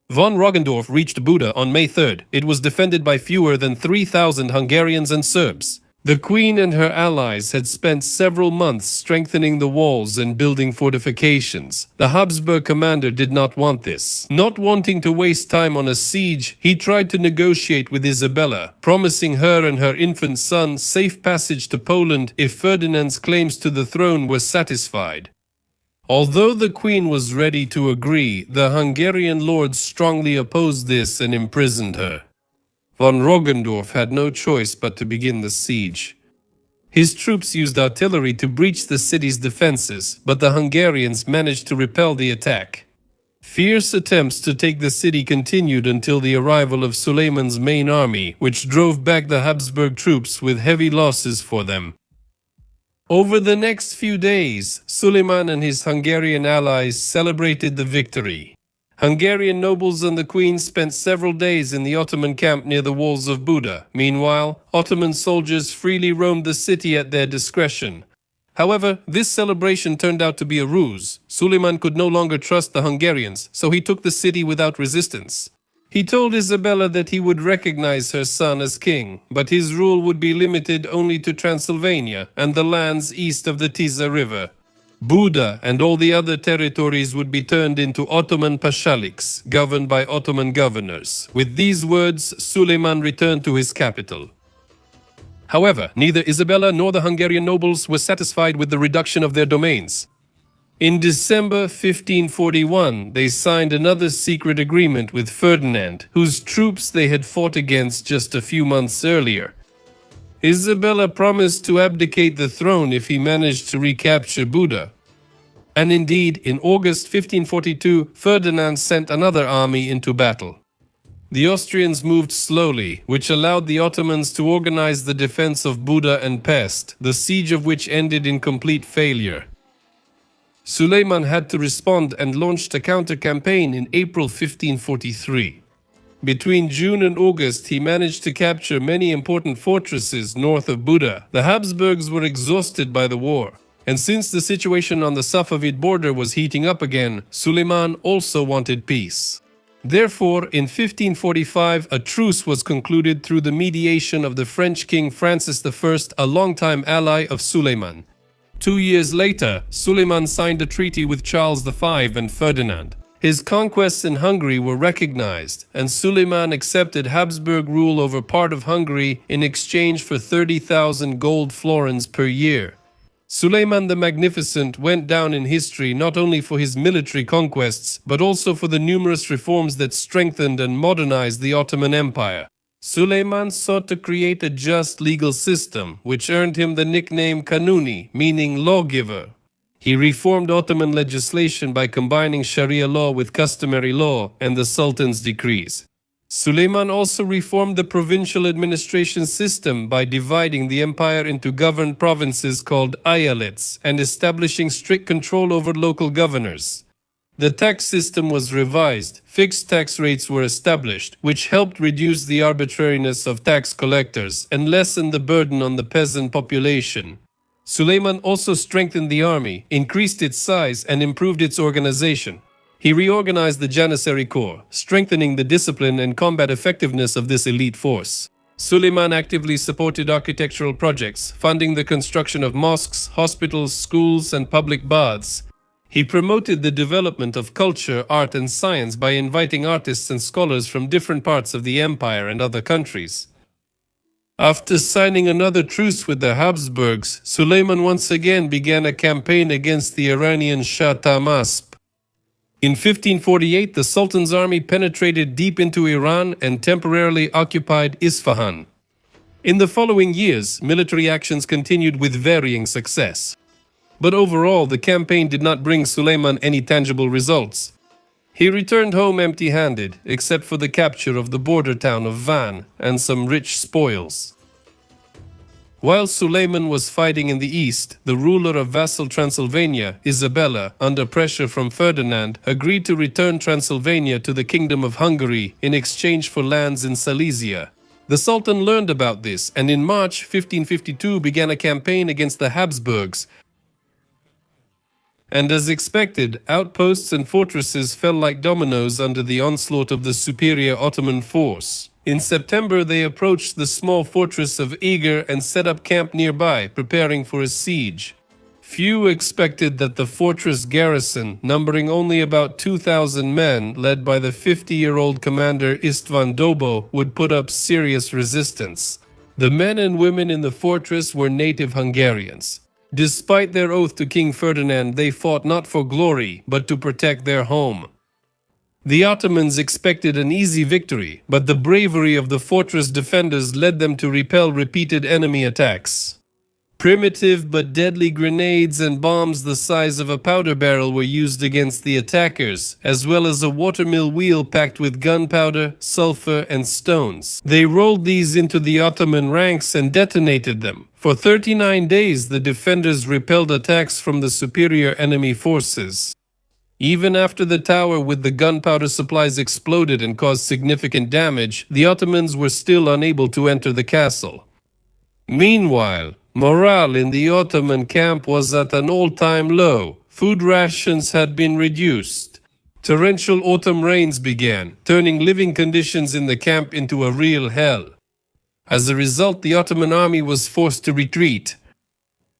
Von Roggendorf reached Buda on May 3rd. It was defended by fewer than 3,000 Hungarians and Serbs. The Queen and her allies had spent several months strengthening the walls and building fortifications. The Habsburg commander did not want this. Not wanting to waste time on a siege, he tried to negotiate with Isabella, promising her and her infant son safe passage to Poland if Ferdinand's claims to the throne were satisfied. Although the Queen was ready to agree, the Hungarian lords strongly opposed this and imprisoned her. Von Roggendorf had no choice but to begin the siege. His troops used artillery to breach the city's defenses, but the Hungarians managed to repel the attack. Fierce attempts to take the city continued until the arrival of Suleiman's main army, which drove back the Habsburg troops with heavy losses for them. Over the next few days, Suleiman and his Hungarian allies celebrated the victory. Hungarian nobles and the Queen spent several days in the Ottoman camp near the walls of Buda. Meanwhile, Ottoman soldiers freely roamed the city at their discretion. However, this celebration turned out to be a ruse. Suleiman could no longer trust the Hungarians, so he took the city without resistance. He told Isabella that he would recognize her son as king, but his rule would be limited only to Transylvania and the lands east of the Tisa River. Buda and all the other territories would be turned into Ottoman pashaliks, governed by Ottoman governors. With these words, Suleiman returned to his capital. However, neither Isabella nor the Hungarian nobles were satisfied with the reduction of their domains. In December 1541, they signed another secret agreement with Ferdinand, whose troops they had fought against just a few months earlier. Isabella promised to abdicate the throne if he managed to recapture Buda. And indeed, in August 1542, Ferdinand sent another army into battle. The Austrians moved slowly, which allowed the Ottomans to organize the defense of Buda and Pest, the siege of which ended in complete failure. Suleiman had to respond and launched a counter-campaign in April 1543. Between June and August, he managed to capture many important fortresses north of Buda. The Habsburgs were exhausted by the war, and since the situation on the Safavid border was heating up again, Suleiman also wanted peace. Therefore, in 1545, a truce was concluded through the mediation of the French King Francis I, a longtime ally of Suleiman. 2 years later, Suleiman signed a treaty with Charles V and Ferdinand. His conquests in Hungary were recognized, and Suleiman accepted Habsburg rule over part of Hungary in exchange for 30,000 gold florins per year. Suleiman the Magnificent went down in history not only for his military conquests, but also for the numerous reforms that strengthened and modernized the Ottoman Empire. Suleiman sought to create a just legal system, which earned him the nickname Kanuni, meaning lawgiver. He reformed Ottoman legislation by combining Sharia law with customary law and the Sultan's decrees. Suleiman also reformed the provincial administration system by dividing the empire into governed provinces called ayalets and establishing strict control over local governors. The tax system was revised, fixed tax rates were established, which helped reduce the arbitrariness of tax collectors and lessen the burden on the peasant population. Suleiman also strengthened the army, increased its size, and improved its organization. He reorganized the Janissary Corps, strengthening the discipline and combat effectiveness of this elite force. Suleiman actively supported architectural projects, funding the construction of mosques, hospitals, schools, and public baths. He promoted the development of culture, art, and science by inviting artists and scholars from different parts of the empire and other countries. After signing another truce with the Habsburgs, Suleiman once again began a campaign against the Iranian Shah Tahmasp. In 1548, the Sultan's army penetrated deep into Iran and temporarily occupied Isfahan. In the following years, military actions continued with varying success. But overall, the campaign did not bring Suleiman any tangible results. He returned home empty-handed, except for the capture of the border town of Van and some rich spoils. While Suleiman was fighting in the east, the ruler of vassal Transylvania, Isabella, under pressure from Ferdinand, agreed to return Transylvania to the Kingdom of Hungary in exchange for lands in Silesia. The Sultan learned about this and in March 1552 began a campaign against the Habsburgs. And as expected, outposts and fortresses fell like dominoes under the onslaught of the superior Ottoman force. In September, they approached the small fortress of Eger and set up camp nearby, preparing for a siege. Few expected that the fortress garrison, numbering only about 2,000 men, led by the 50-year-old commander Istvan Dobo, would put up serious resistance. The men and women in the fortress were native Hungarians. Despite their oath to King Ferdinand, they fought not for glory, but to protect their home. The Ottomans expected an easy victory, but the bravery of the fortress defenders led them to repel repeated enemy attacks. Primitive but deadly grenades and bombs the size of a powder barrel were used against the attackers, as well as a watermill wheel packed with gunpowder, sulfur, and stones. They rolled these into the Ottoman ranks and detonated them. For 39 days, the defenders repelled attacks from the superior enemy forces. Even after the tower with the gunpowder supplies exploded and caused significant damage, the Ottomans were still unable to enter the castle. Meanwhile, morale in the Ottoman camp was at an all-time low. Food rations had been reduced. Torrential autumn rains began, turning living conditions in the camp into a real hell. As a result, the Ottoman army was forced to retreat.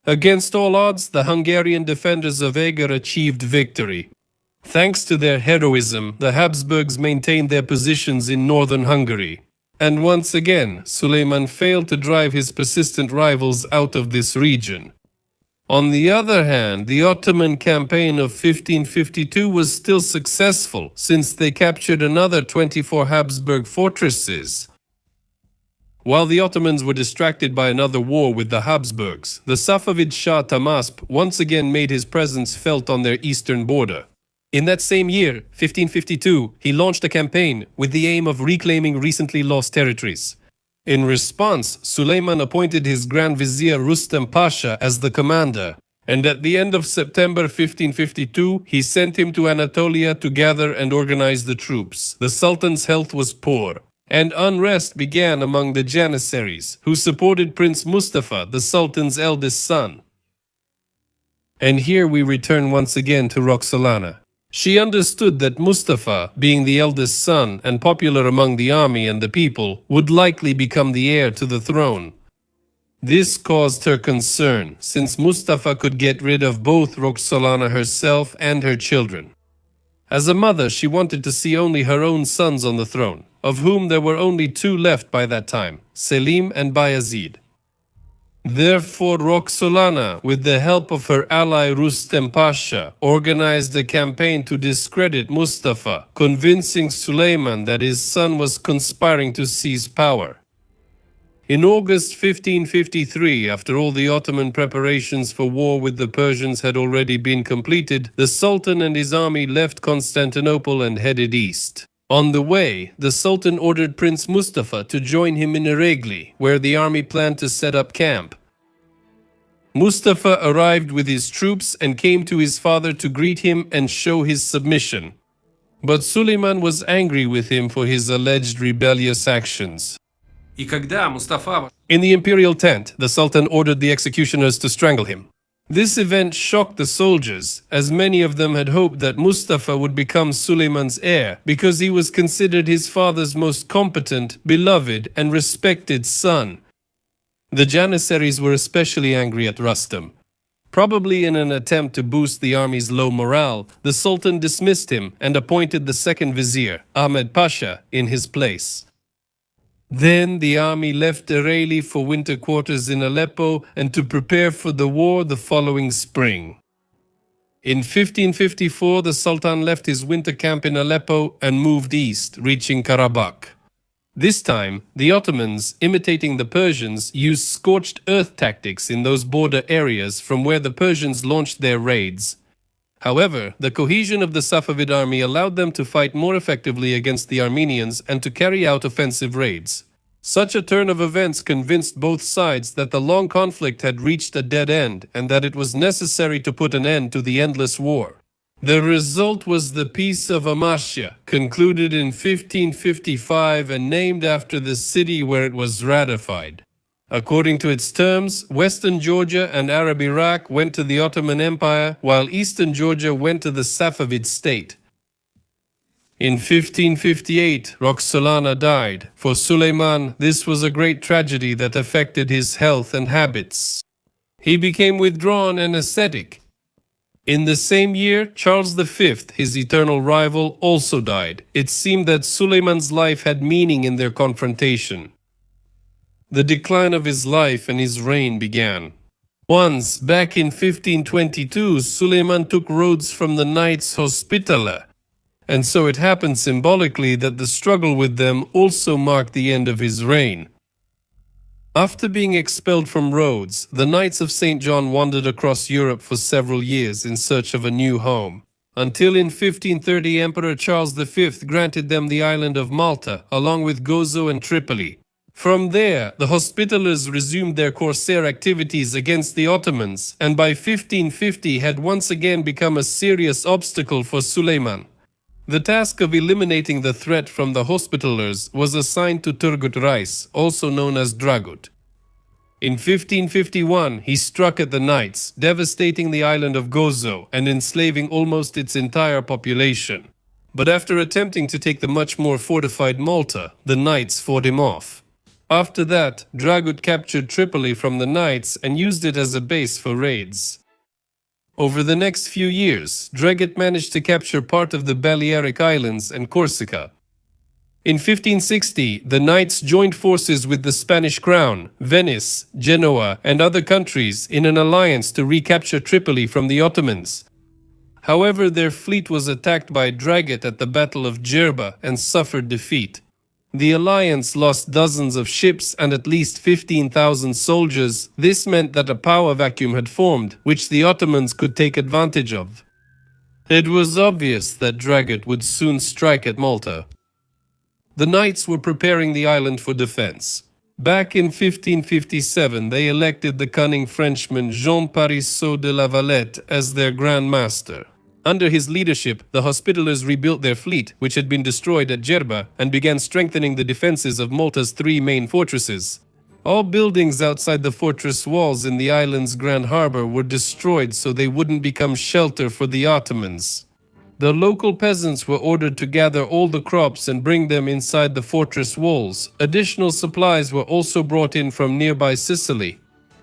Against all odds, the Hungarian defenders of Eger achieved victory. Thanks to their heroism, the Habsburgs maintained their positions in northern Hungary. And once again, Suleiman failed to drive his persistent rivals out of this region. On the other hand, the Ottoman campaign of 1552 was still successful, since they captured another 24 Habsburg fortresses. While the Ottomans were distracted by another war with the Habsburgs, the Safavid Shah Tahmasp once again made his presence felt on their eastern border. In that same year, 1552, he launched a campaign with the aim of reclaiming recently lost territories. In response, Suleiman appointed his Grand Vizier Rustem Pasha as the commander, and at the end of September 1552, he sent him to Anatolia to gather and organize the troops. The Sultan's health was poor, and unrest began among the Janissaries, who supported Prince Mustafa, the Sultan's eldest son. And here we return once again to Roxelana. She understood that Mustafa, being the eldest son and popular among the army and the people, would likely become the heir to the throne. This caused her concern, since Mustafa could get rid of both Roxelana herself and her children. As a mother, she wanted to see only her own sons on the throne, of whom there were only two left by that time, Selim and Bayezid. Therefore, Roxelana, with the help of her ally Rustem Pasha, organized a campaign to discredit Mustafa, convincing Suleiman that his son was conspiring to seize power. In August 1553, after all the Ottoman preparations for war with the Persians had already been completed, the Sultan and his army left Constantinople and headed east. On the way, the Sultan ordered Prince Mustafa to join him in Eregli, where the army planned to set up camp. Mustafa arrived with his troops and came to his father to greet him and show his submission. But Suleiman was angry with him for his alleged rebellious actions. И когда Мустафа In the imperial tent, the Sultan ordered the executioners to strangle him. This event shocked the soldiers, as many of them had hoped that Mustafa would become Suleiman's heir because he was considered his father's most competent, beloved, and respected son. The Janissaries were especially angry at Rustem. Probably in an attempt to boost the army's low morale, the Sultan dismissed him and appointed the second vizier, Ahmed Pasha, in his place. Then the army left Ereğli for winter quarters in Aleppo and to prepare for the war the following spring. In 1554, the Sultan left his winter camp in Aleppo and moved east, reaching Karabakh. This time, the Ottomans, imitating the Persians, used scorched earth tactics in those border areas from where the Persians launched their raids. However, the cohesion of the Safavid army allowed them to fight more effectively against the Armenians and to carry out offensive raids. Such a turn of events convinced both sides that the long conflict had reached a dead end and that it was necessary to put an end to the endless war. The result was the Peace of Amasya, concluded in 1555 and named after the city where it was ratified. According to its terms, Western Georgia and Arab Iraq went to the Ottoman Empire, while Eastern Georgia went to the Safavid state. In 1558, Roxelana died. For Suleiman, this was a great tragedy that affected his health and habits. He became withdrawn and ascetic. In the same year, Charles V, his eternal rival, also died. It seemed that Suleiman's life had meaning in their confrontation. The decline of his life and his reign began. Once, back in 1522, Suleiman took Rhodes from the Knights Hospitaller, and so it happened symbolically that the struggle with them also marked the end of his reign. After being expelled from Rhodes, the Knights of St. John wandered across Europe for several years in search of a new home, until in 1530 Emperor Charles V granted them the island of Malta, along with Gozo and Tripoli. From there, the Hospitallers resumed their corsair activities against the Ottomans, and by 1550 had once again become a serious obstacle for Suleiman. The task of eliminating the threat from the Hospitallers was assigned to Turgut Reis, also known as Dragut. In 1551, he struck at the Knights, devastating the island of Gozo and enslaving almost its entire population. But after attempting to take the much more fortified Malta, the Knights fought him off. After that, Dragut captured Tripoli from the Knights and used it as a base for raids. Over the next few years, Dragut managed to capture part of the Balearic Islands and Corsica. In 1560, the Knights joined forces with the Spanish crown, Venice, Genoa, and other countries in an alliance to recapture Tripoli from the Ottomans. However, their fleet was attacked by Dragut at the Battle of Djerba and suffered defeat. The alliance lost dozens of ships and at least 15,000 soldiers. This meant that a power vacuum had formed, which the Ottomans could take advantage of. It was obvious that Dragut would soon strike at Malta. The Knights were preparing the island for defense. Back in 1557, they elected the cunning Frenchman Jean Parisot de la Valette as their Grand Master. Under his leadership, the Hospitallers rebuilt their fleet, which had been destroyed at Djerba, and began strengthening the defenses of Malta's three main fortresses. All buildings outside the fortress walls in the island's Grand Harbor were destroyed so they wouldn't become shelter for the Ottomans. The local peasants were ordered to gather all the crops and bring them inside the fortress walls. Additional supplies were also brought in from nearby Sicily.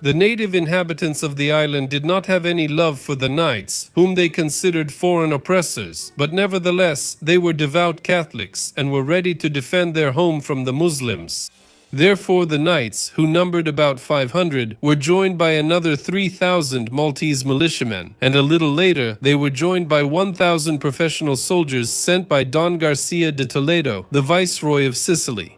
The native inhabitants of the island did not have any love for the knights, whom they considered foreign oppressors, but nevertheless they were devout Catholics and were ready to defend their home from the Muslims. Therefore the knights, who numbered about 500, were joined by another 3,000 Maltese militiamen, and a little later they were joined by 1,000 professional soldiers sent by Don Garcia de Toledo, the Viceroy of Sicily.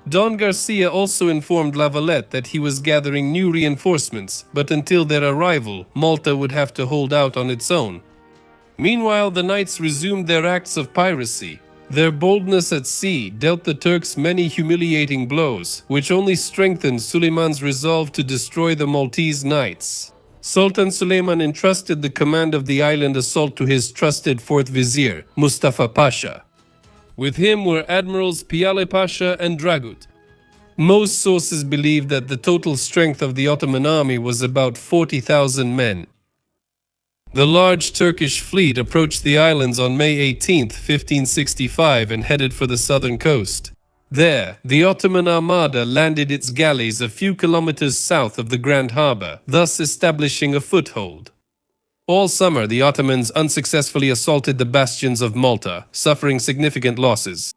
Don Garcia also informed La Valette that he was gathering new reinforcements, but until their arrival, Malta would have to hold out on its own. Meanwhile, the knights resumed their acts of piracy. Their boldness at sea dealt the Turks many humiliating blows, which only strengthened Suleiman's resolve to destroy the Maltese knights. Sultan Suleiman entrusted the command of the island assault to his trusted fourth vizier, Mustafa Pasha. With him were Admirals Piale Pasha and Dragut. Most sources believe that the total strength of the Ottoman army was about 40,000 men. The large Turkish fleet approached the islands on May 18, 1565 and headed for the southern coast. There, the Ottoman Armada landed its galleys a few kilometers south of the Grand Harbor, thus establishing a foothold. All summer, the Ottomans unsuccessfully assaulted the bastions of Malta, suffering significant losses.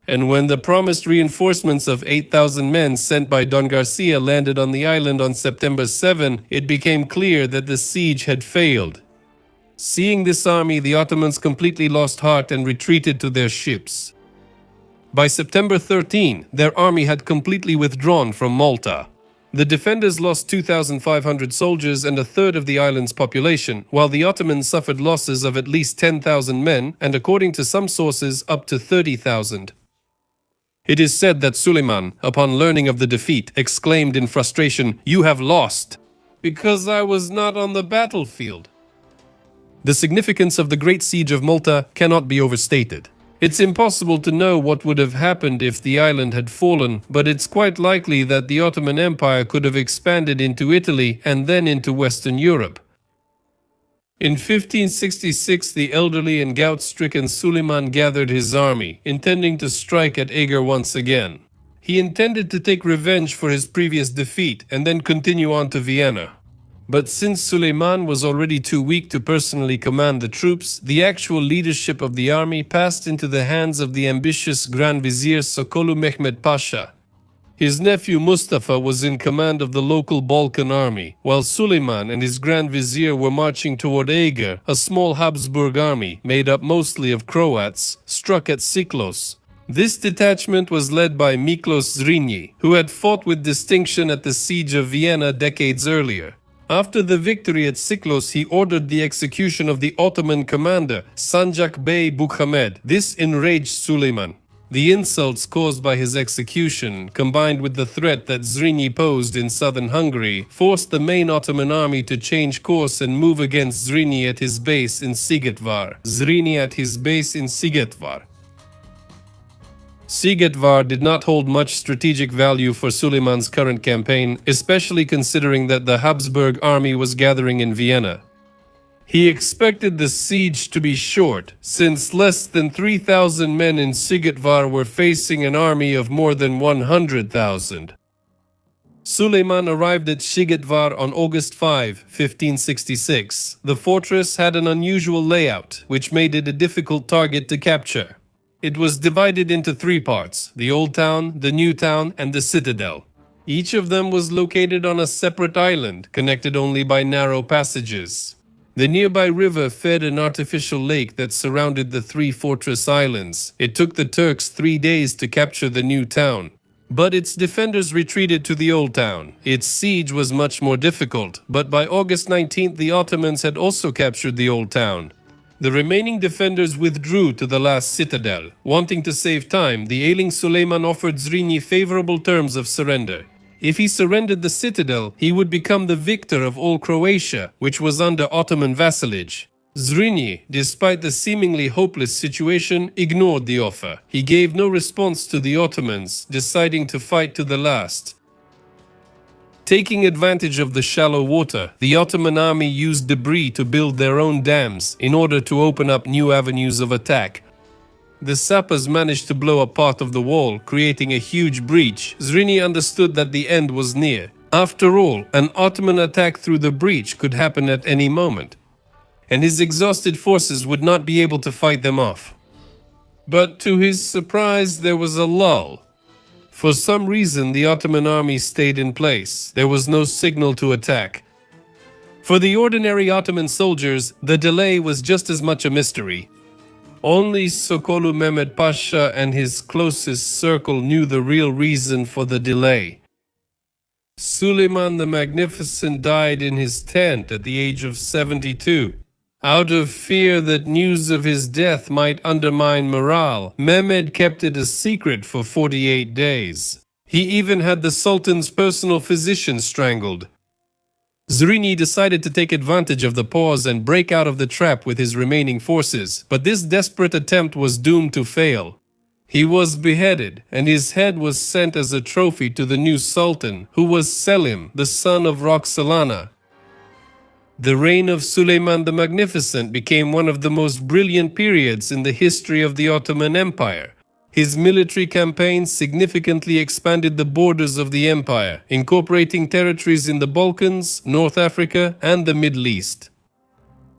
And when the promised reinforcements of 8,000 men sent by Don Garcia landed on the island on September 7, it became clear that the siege had failed. Seeing this army, the Ottomans completely lost heart and retreated to their ships. By September 13, their army had completely withdrawn from Malta. The defenders lost 2,500 soldiers and a third of the island's population, while the Ottomans suffered losses of at least 10,000 men and, according to some sources, up to 30,000. It is said that Suleiman, upon learning of the defeat, exclaimed in frustration, "You have lost!" "Because I was not on the battlefield." The significance of the Great Siege of Malta cannot be overstated. It's impossible to know what would have happened if the island had fallen, but it's quite likely that the Ottoman Empire could have expanded into Italy and then into Western Europe. In 1566, the elderly and gout-stricken Suleiman gathered his army, intending to strike at Eger once again. He intended to take revenge for his previous defeat and then continue on to Vienna. But since Suleiman was already too weak to personally command the troops, the actual leadership of the army passed into the hands of the ambitious Grand Vizier Sokolu Mehmed Pasha. His nephew Mustafa was in command of the local Balkan army, while Suleiman and his Grand Vizier were marching toward Eger, a small Habsburg army, made up mostly of Croats, struck at Siklos. This detachment was led by Miklos Zrinyi, who had fought with distinction at the siege of Vienna decades earlier. After the victory at Siklos, he ordered the execution of the Ottoman commander, Sanjak Bey Bukhamed. This enraged Suleiman. The insults caused by his execution, combined with the threat that Zrinyi posed in southern Hungary, forced the main Ottoman army to change course and move against Zrinyi at his base in Sigetvar. Sigetvar did not hold much strategic value for Suleiman's current campaign, especially considering that the Habsburg army was gathering in Vienna. He expected the siege to be short, since less than 3,000 men in Sigetvar were facing an army of more than 100,000. Suleiman arrived at Sigetvar on August 5, 1566. The fortress had an unusual layout, which made it a difficult target to capture. It was divided into three parts: the Old Town, the New Town, and the Citadel. Each of them was located on a separate island, connected only by narrow passages. The nearby river fed an artificial lake that surrounded the three fortress islands. It took the Turks 3 days to capture the New Town. But its defenders retreated to the Old Town. Its siege was much more difficult, but by August 19th the Ottomans had also captured the Old Town. The remaining defenders withdrew to the last citadel. Wanting to save time, the ailing Suleiman offered Zrinyi favorable terms of surrender. If he surrendered the citadel, he would become the victor of all Croatia, which was under Ottoman vassalage. Zrinyi, despite the seemingly hopeless situation, ignored the offer. He gave no response to the Ottomans, deciding to fight to the last. Taking advantage of the shallow water, the Ottoman army used debris to build their own dams in order to open up new avenues of attack. The sappers managed to blow up part of the wall, creating a huge breach. Zrinyi understood that the end was near. After all, an Ottoman attack through the breach could happen at any moment, and his exhausted forces would not be able to fight them off. But to his surprise, there was a lull. For some reason, the Ottoman army stayed in place. There was no signal to attack. For the ordinary Ottoman soldiers, the delay was just as much a mystery. Only Sokolu Mehmed Pasha and his closest circle knew the real reason for the delay. Suleiman the Magnificent died in his tent at the age of 72. Out of fear that news of his death might undermine morale, Mehmed kept it a secret for 48 days. He even had the Sultan's personal physician strangled. Zrini decided to take advantage of the pause and break out of the trap with his remaining forces, but this desperate attempt was doomed to fail. He was beheaded, and his head was sent as a trophy to the new Sultan, who was Selim, the son of Roxelana. The reign of Suleiman the Magnificent became one of the most brilliant periods in the history of the Ottoman Empire. His military campaigns significantly expanded the borders of the empire, incorporating territories in the Balkans, North Africa, and the Middle East.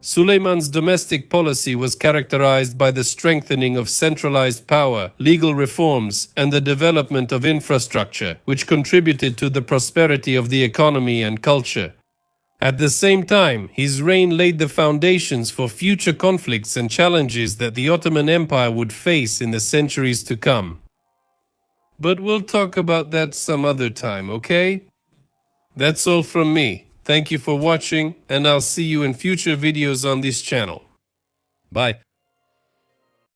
Suleiman's domestic policy was characterized by the strengthening of centralized power, legal reforms, and the development of infrastructure, which contributed to the prosperity of the economy and culture. At the same time, his reign laid the foundations for future conflicts and challenges that the Ottoman Empire would face in the centuries to come. But we'll talk about that some other time, okay? That's all from me. Thank you for watching, and I'll see you in future videos on this channel. Bye.